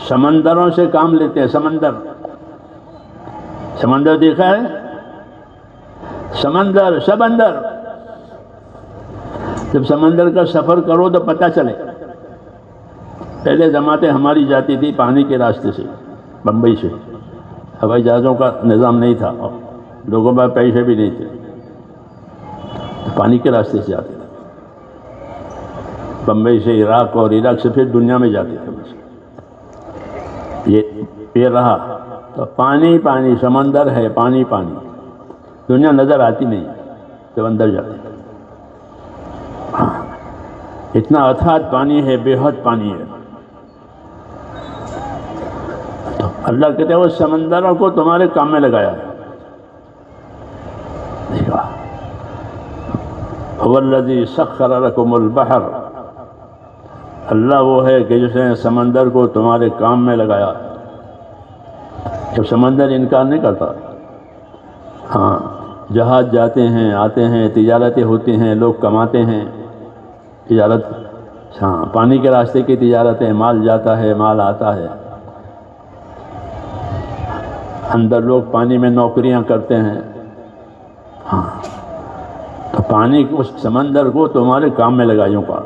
سمندروں سے کام لیتے ہیں. سمندر دیکھا ہے؟ سمندر جب سمندر کا سفر کرو تو پتہ چلے. پہلے جماعتیں ہماری جاتی تھی پانی کے راستے سے، بمبئی سے. ہوائی جہازوں کا نظام نہیں تھا، لوگوں میں پیسے بھی نہیں تھے، پانی کے راستے سے جاتے تھے. بمبئی سے عراق اور عراق سے پھر دنیا میں جاتے تھے. بس یہ رہا تو پانی سمندر ہے، پانی. دنیا نظر آتی نہیں جب اندر جاتے. اتنا اتھاہ پانی ہے، بے حد پانی ہے. تو اللہ کہتے ہیں وہ سمندروں کو تمہارے کام میں لگایا ہے. هو الذی سخر لکم البحر، اللہ وہ ہے کہ جس نے سمندر کو تمہارے کام میں لگایا. جب سمندر انکار نہیں کرتا. ہاں، جہاز جاتے ہیں آتے ہیں، تجارتیں ہوتی ہیں، لوگ کماتے ہیں. تجارت، ہاں، پانی کے راستے کی تجارتیں، مال جاتا ہے مال آتا ہے. اندر لوگ پانی میں نوکریاں کرتے ہیں. ہاں، تو پانی اس سمندر کو تمہارے کام میں لگائیوں کا.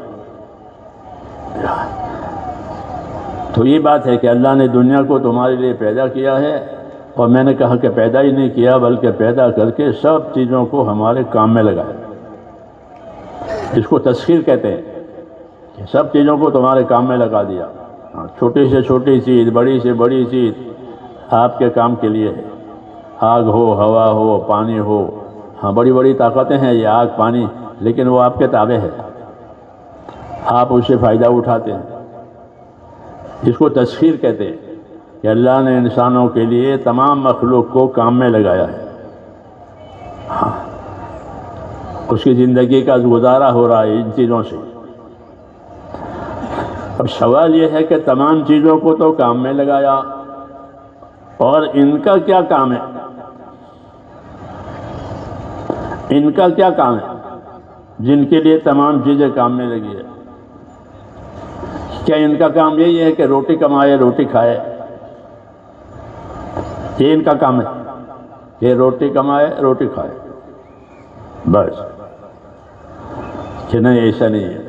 تو یہ بات ہے کہ اللہ نے دنیا کو تمہارے لیے پیدا کیا ہے، اور میں نے کہا کہ پیدا ہی نہیں کیا بلکہ پیدا کر کے سب چیزوں کو ہمارے کام میں لگایا. اس کو تسخیر کہتے ہیں کہ سب چیزوں کو تمہارے کام میں لگا دیا. چھوٹی سے چھوٹی چیز، بڑی سے بڑی چیز آپ کے کام کے لیے ہے. آگ ہو، ہوا ہو، پانی ہو. ہاں، بڑی بڑی طاقتیں ہیں یہ آگ پانی، لیکن وہ آپ کے تابع ہے، آپ اس سے فائدہ اٹھاتے ہیں. اس کو تسخیر کہتے ہیں کہ اللہ نے انسانوں کے لیے تمام مخلوق کو کام میں لگایا ہے. ہاں، اس کی زندگی کا گزارا ہو رہا ہے ان چیزوں سے. اب سوال یہ ہے کہ تمام چیزوں کو تو کام میں لگایا، اور ان کا کیا کام ہے؟ ان کا کیا کام ہے جن کے لیے تمام چیزیں کام میں لگی ہے؟ کیا ان کا کام یہی ہے کہ روٹی کمائے روٹی کھائے؟ یہ ان کا کام ہے کہ روٹی کمائے روٹی کھائے بس؟ کہ نہیں، ایسا نہیں ہے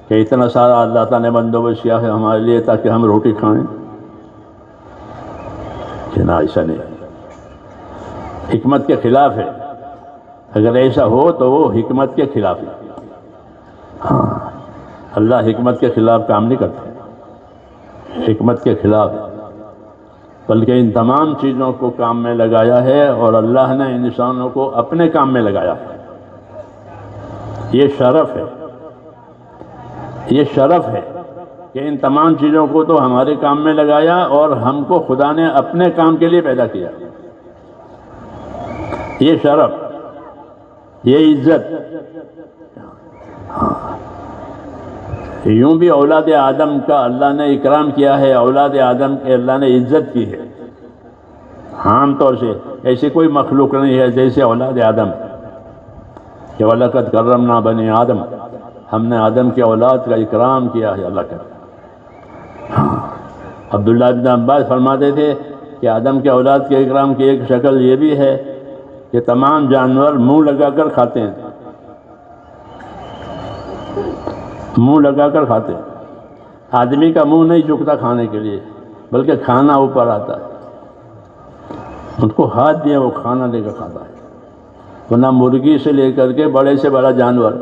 کہ اتنا سارا اللہ تعالیٰ نے بندوبست کیا ہے ہمارے لیے تاکہ ہم روٹی کھائیں. کہ نہ، ایسا نہیں ہے، حکمت کے خلاف ہے. اگر ایسا ہو تو وہ حکمت کے خلاف ہے. ہاں، اللہ حکمت کے خلاف کام نہیں کرتے، حکمت کے خلاف، بلکہ ان تمام چیزوں کو کام میں لگایا ہے، اور اللہ نے انسانوں کو اپنے کام میں لگایا ہے. یہ شرف ہے، یہ شرف ہے کہ ان تمام چیزوں کو تو ہمارے کام میں لگایا، اور ہم کو خدا نے اپنے کام کے لیے پیدا کیا. یہ شرف، یہ عزت. یوں بھی اولاد آدم کا اللہ نے اکرام کیا ہے، اولاد آدم کے اللہ نے عزت کی ہے. عام طور سے ایسی کوئی مخلوق نہیں ہے جیسے اولاد آدم کہ وَلَقَدْ كَرَّمْنَا بَنِي آدم، ہم نے آدم کی اولاد کا اکرام کیا ہے. اللہ کا عبداللہ بن عباس فرماتے تھے کہ آدم کے اولاد کے اکرام کی ایک شکل یہ بھی ہے کہ تمام جانور منہ لگا کر کھاتے ہیں، منہ لگا کر کھاتے ہیں. آدمی کا منہ نہیں جھکتا کھانے کے لیے، بلکہ کھانا اوپر آتا ہے. ان کو ہاتھ دیا وہ کھانا لے کر کھاتا ہے. ورنہ مرغی سے لے کر کے بڑے سے بڑا جانور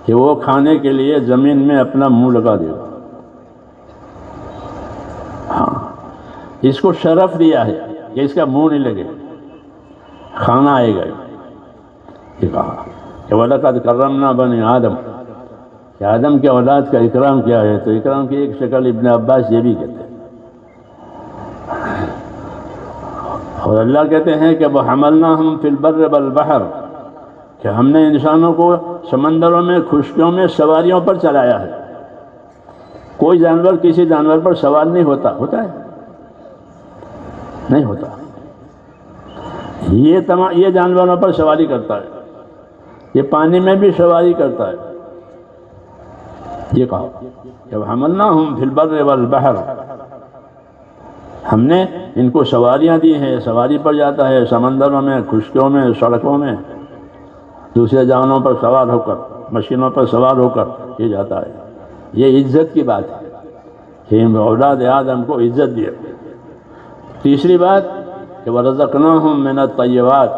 کہ وہ کھانے کے لیے زمین میں اپنا منہ لگا دے گا. ہاں، اس کو شرف دیا ہے کہ اس کا منہ نہیں لگے، کھانا آئے گا. یہ کہا کہ وَلَقَدْ كَرَّمْنَا بَنِي آدم، کہ آدم کے اولاد کا اکرام کیا ہے. تو اکرام کی ایک شکل ابن عباس یہ بھی کہتے ہیں. اور اللہ کہتے ہیں کہ وَحَمَلْنَاهُمْ فِي الْبَرِّ وَالْبَحْرِ، کہ ہم نے انسانوں کو سمندروں میں، خشکیوں میں سواریوں پر چلایا ہے. کوئی جانور کسی جانور پر سوار نہیں ہوتا. ہوتا ہے؟ نہیں ہوتا. یہ جانوروں پر سواری کرتا ہے، یہ پانی میں بھی سواری کرتا ہے. یہ کہا کہ وَحَمَلْنَاهُمْ فِي الْبَرِّ وَالْبَحْرِ، ہم نے ان کو سواریاں دی ہیں، سواری پر جاتا ہے سمندروں میں، خشکیوں میں، سڑکوں میں، دوسرے جانوں پر سوار ہو کر، مشینوں پر سوار ہو کر یہ جاتا ہے۔ یہ عزت کی بات ہے کہ اولاد آدم کو عزت دی۔ تیسری بات کہ وَرَزَقْنَاهُم مِّنَ الطَّيِّبَاتِ،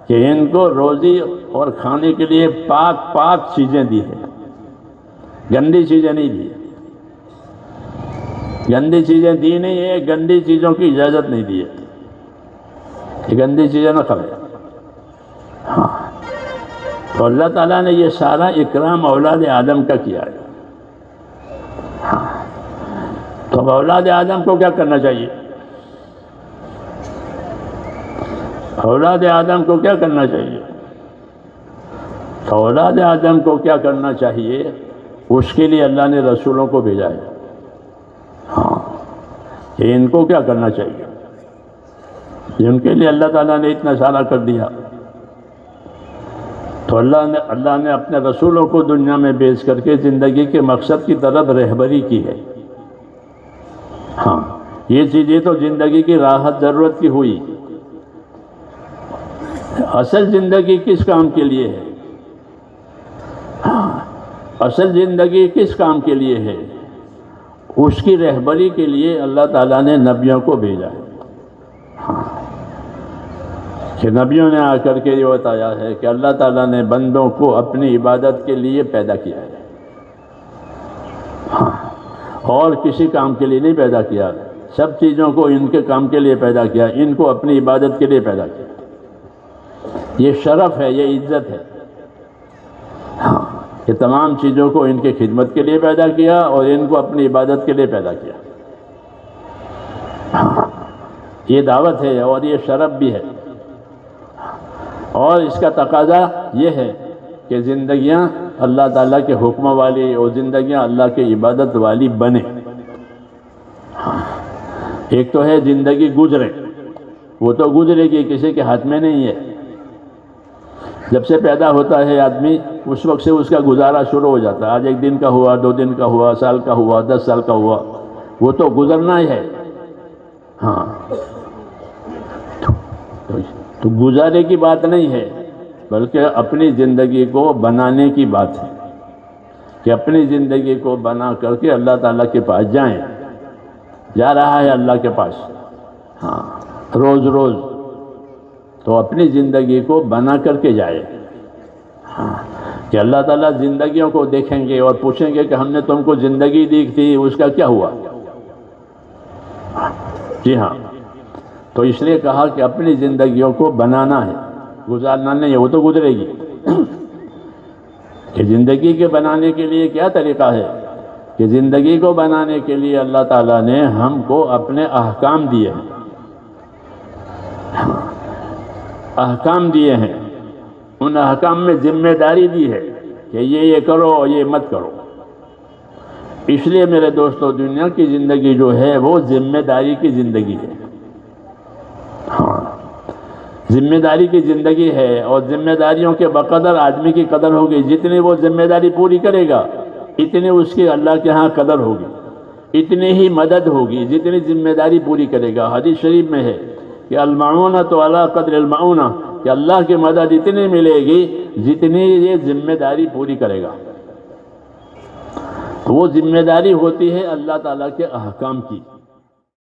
کہ ان کو روزی اور کھانے کے لیے پاک پاک چیزیں دی ہیں، گندی چیزیں نہیں دی۔ گندی چیزیں دی نہیں ہے، گندی چیزوں کی اجازت نہیں دی ہے کہ گندی چیزیں نہ کھائے۔ ہاں، تو اللہ تعالیٰ نے یہ سارا اکرام اولاد آدم کا کیا ہے۔ ہاں، تو اب اولاد آدم کو کیا کرنا چاہیے؟ اولاد آدم کو کیا کرنا چاہیے؟ تو اولاد آدم کو کیا کرنا چاہیے؟ اس کے لیے اللہ نے رسولوں کو بھیجا ہے۔ ہاں، کہ ان کو کیا کرنا چاہیے؟ جن کے لیے اللہ تعالیٰ نے اتنا سارا کر دیا، تو اللہ نے اپنے رسولوں کو دنیا میں بھیج کر کے زندگی کے مقصد کی طرف رہبری کی ہے۔ ہاں، یہ چیزیں تو زندگی کی راحت ضرورت کی ہوئی، اصل زندگی کس کام کے لیے ہے؟ ہاں، اصل زندگی کس کام کے لیے ہے؟ اس کی رہبری کے لیے اللہ تعالیٰ نے نبیوں کو بھیجا ہے۔ ہاں، کہ نبیوں نے آ کر کے یہ بتایا ہے کہ اللہ تعالیٰ نے بندوں کو اپنی عبادت کے لیے پیدا کیا ہے۔ ہاں، اور کسی کام کے لیے نہیں پیدا کیا، سب چیزوں کو ان کے کام کے لیے پیدا کیا، ان کو اپنی عبادت کے لیے پیدا کیا۔ یہ شرف ہے، یہ عزت ہے۔ ہاں، کہ تمام چیزوں کو ان کی خدمت کے لیے پیدا کیا اور ان کو اپنی عبادت کے لیے پیدا کیا۔ ہاں، یہ دعوت ہے اور یہ شرف بھی ہے، اور اس کا تقاضا یہ ہے کہ زندگیاں اللہ تعالیٰ کے حکم والی اور زندگیاں اللہ کی عبادت والی بنے۔ ہاں، ایک تو ہے زندگی گزرے، وہ تو گزرے گی، کسی کے ہاتھ میں نہیں ہے۔ جب سے پیدا ہوتا ہے آدمی اس وقت سے اس کا گزارا شروع ہو جاتا ہے۔ آج ایک دن کا ہوا، 2 دن کا ہوا، سال کا ہوا، 10 سال کا ہوا، وہ تو گزرنا ہی ہے۔ ہاں، تو گزارے کی بات نہیں ہے، بلکہ اپنی زندگی کو بنانے کی بات ہے کہ اپنی زندگی کو بنا کر کے اللہ تعالیٰ کے پاس جائیں۔ جا رہا ہے اللہ کے پاس، ہاں، روز روز، تو اپنی زندگی کو بنا کر کے جائے۔ ہاں، کہ اللہ تعالیٰ زندگیوں کو دیکھیں گے اور پوچھیں گے کہ ہم نے تم کو زندگی دی تھی، اس کا کیا ہوا؟ جی ہاں، تو اس لیے کہا کہ اپنی زندگیوں کو بنانا ہے، گزارنا نہیں ہے، وہ تو گزرے گی۔ کہ زندگی کے بنانے کے لیے کیا طریقہ ہے؟ کہ زندگی کو بنانے کے لیے اللہ تعالیٰ نے ہم کو اپنے احکام دیے ہیں۔ احکام دیے ہیں، ان احکام میں ذمہ داری دی ہے کہ یہ کرو اور یہ مت کرو۔ اس لیے میرے دوستو، دنیا کی زندگی جو ہے وہ ذمہ داری کی زندگی ہے۔ ہاں، ذمہ داری کی زندگی ہے، اور ذمہ داریوں کے بقدر آدمی کی قدر ہوگی۔ جتنی وہ ذمہ داری پوری کرے گا اتنی اس کی اللہ کے ہاں قدر ہوگی، اتنی ہی مدد ہوگی جتنی ذمہ داری پوری کرے گا۔ حدیث شریف میں ہے کہ المعونۃ علی قدر المعونہ، کہ اللہ کی مدد اتنی ملے گی جتنی یہ ذمہ داری پوری کرے گا۔ وہ ذمہ داری ہوتی ہے اللہ تعالیٰ کے احکام کی۔